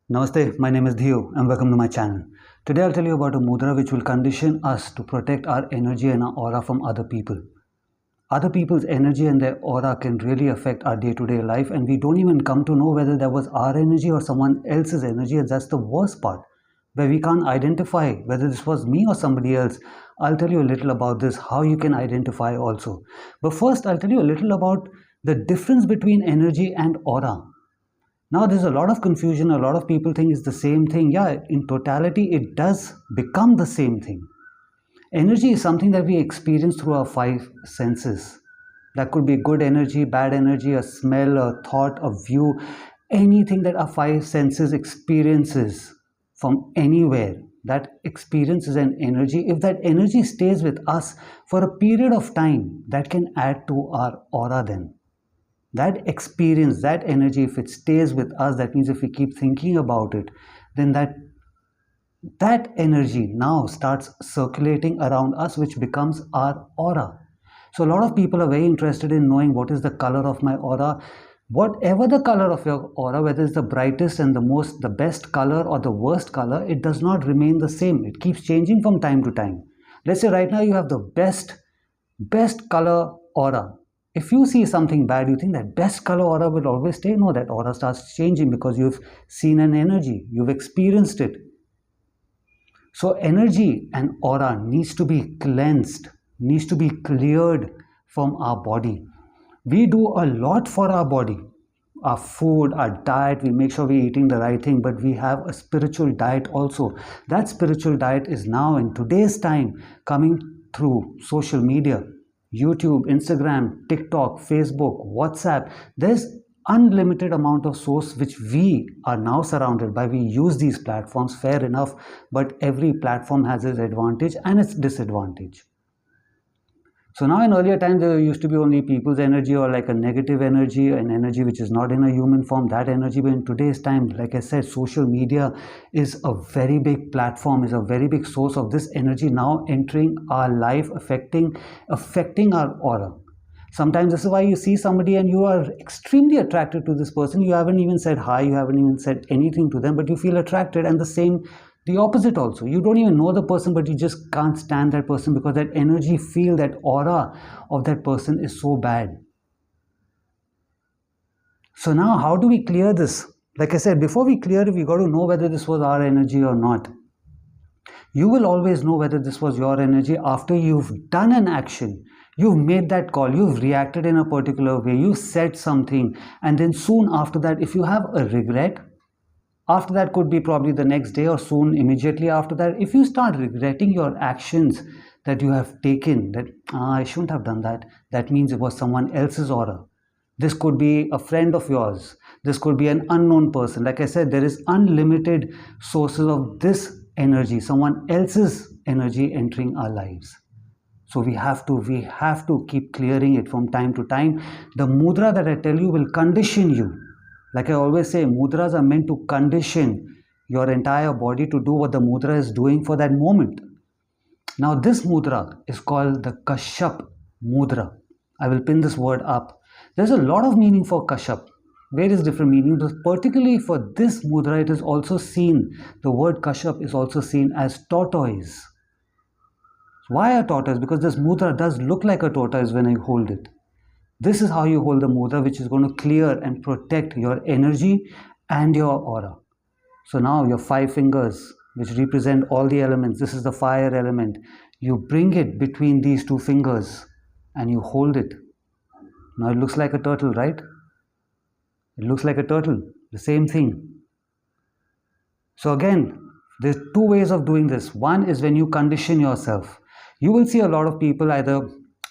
Namaste, my name is Dhieyo and welcome to my channel. Today I'll tell you about a mudra which will condition us to protect our energy and our aura from other people. Other people's energy and their aura can really affect our day-to-day life, and we don't even come to know whether that was our energy or someone else's energy, and that's the worst part, where we can't identify whether this was me or somebody else. I'll tell you a little about this, how you can identify also. But first I'll tell you a little about the difference between energy and aura. Now there's a lot of confusion. A lot of people think it's the same thing. Yeah, in totality it does become the same thing. Energy is something that we experience through our five senses. That could be good energy, bad energy, a smell, a thought, a view, anything that our five senses experiences from anywhere. That experience is an energy. If that energy stays with us for a period of time, that can add to our aura then. That experience, that energy, if it stays with us, that means if we keep thinking about it, then that energy now starts circulating around us, which becomes our aura. So a lot of people are very interested in knowing what is the color of my aura. Whatever the color of your aura, whether it's the brightest and the best color or the worst color, it does not remain the same. It keeps changing from time to time. Let's say right now you have the best color aura. If you see something bad, you think that best color aura will always stay. No, that aura starts changing because you've seen an energy, you've experienced it. So energy and aura needs to be cleansed, needs to be cleared from our body. We do a lot for our body. Our food, our diet, we make sure we're eating the right thing, but we have a spiritual diet also. That spiritual diet is now in today's time coming through social media. YouTube, Instagram, TikTok, Facebook, WhatsApp. There's unlimited amount of source which we are now surrounded by. We use these platforms, fair enough, but every platform has its advantage and its disadvantage. So now in earlier times there used to be only people's energy or like a negative energy, an energy which is not in a human form, that energy. But in today's time, like I said, social media is a very big platform, is a very big source of this energy now entering our life, affecting our aura. Sometimes this is why you see somebody and you are extremely attracted to this person. You haven't even said hi, you haven't even said anything to them, but you feel attracted. And the opposite also. You don't even know the person, but you just can't stand that person because that energy field, that aura of that person is so bad. So now how do we clear this? Like I said, before we clear it, we got to know whether this was our energy or not. You will always know whether this was your energy after you've done an action. You've made that call, you've reacted in a particular way, you said something, and then soon after that, if you have a regret, after that could be probably the next day or soon immediately after that, if you start regretting your actions that you have taken, that I shouldn't have done that, that means it was someone else's aura. This could be a friend of yours, this could be an unknown person. Like I said, there is unlimited sources of this energy, someone else's energy entering our lives. So we have to keep clearing it from time to time. The mudra that I tell you will condition you. Like I always say, mudras are meant to condition your entire body to do what the mudra is doing for that moment. Now this mudra is called the Kashyap mudra. I will pin this word up. There's a lot of meaning for Kashyap. Various different meanings, but particularly for this mudra, it is also seen, the word Kashyap is also seen as tortoise. Why a tortoise? Because this mudra does look like a tortoise when I hold it. This is how you hold the mudra, which is going to clear and protect your energy and your aura. So now your 5 fingers, which represent all the elements, this is the fire element. You bring it between these 2 fingers and you hold it. Now it looks like a turtle, right? It looks like a turtle, the same thing. So again, there's 2 ways of doing this. One is when you condition yourself. You will see a lot of people either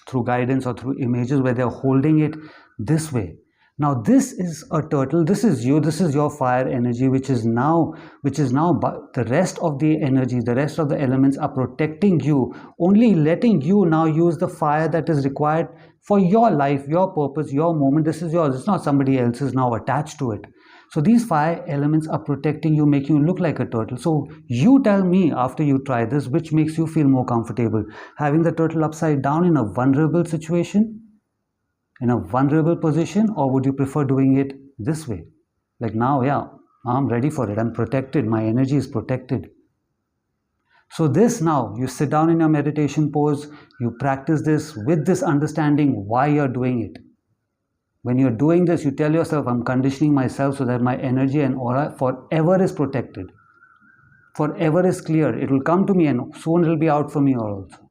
through guidance or through images where they're holding it this way. Now this is a turtle, this is you, this is your fire energy, which is now the rest of the energy, the rest of the elements are protecting you, only letting you now use the fire that is required for your life, your purpose, your moment. This is yours, it's not somebody else's now attached to it. So these 5 elements are protecting you, making you look like a turtle. So you tell me after you try this, which makes you feel more comfortable? Having the turtle upside down in a vulnerable situation, in a vulnerable position, or would you prefer doing it this way? Like now, yeah, I'm ready for it. I'm protected. My energy is protected. So this now, you sit down in your meditation pose, you practice this with this understanding why you're doing it. When you're doing this, you tell yourself, I'm conditioning myself so that my energy and aura forever is protected. Forever is clear. It will come to me and soon it will be out for me also.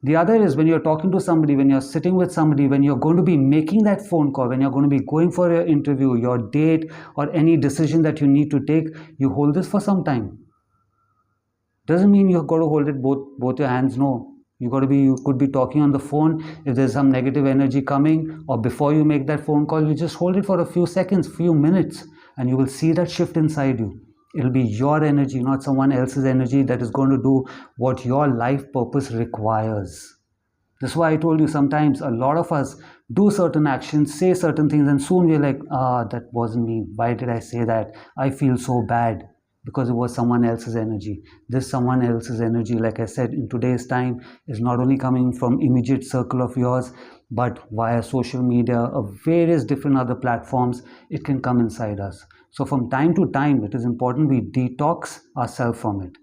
The other is when you're talking to somebody, when you're sitting with somebody, when you're going to be making that phone call, when you're going to be going for your interview, your date, or any decision that you need to take, you hold this for some time. Doesn't mean you've got to hold it both your hands. No, you could be talking on the phone. If there's some negative energy coming, or before you make that phone call, you just hold it for a few seconds, few minutes, and you will see that shift inside you. It'll be your energy, not someone else's energy, that is going to do what your life purpose requires. That's why I told you, sometimes a lot of us do certain actions, say certain things, and soon we're like, that wasn't me. Why did I say that? I feel so bad because it was someone else's energy. This someone else's energy, like I said, in today's time, is not only coming from immediate circle of yours, but via social media or various different other platforms, it can come inside us. So from time to time, it is important we detox ourselves from it.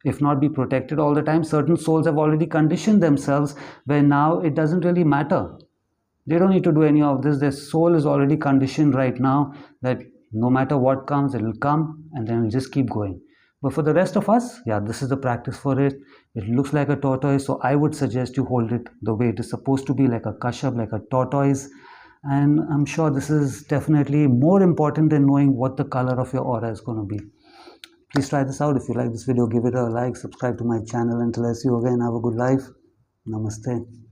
If not be protected all the time, certain souls have already conditioned themselves where now it doesn't really matter. They don't need to do any of this. Their soul is already conditioned right now that no matter what comes, it will come and then it'll just keep going. But for the rest of us, yeah, this is the practice for it. It looks like a tortoise, so I would suggest you hold it the way it is supposed to be, like a kashyap, like a tortoise. And I'm sure this is definitely more important than knowing what the color of your aura is going to be. Please try this out. If you like this video, give it a like, subscribe to my channel. Until I see you again, have a good life. Namaste.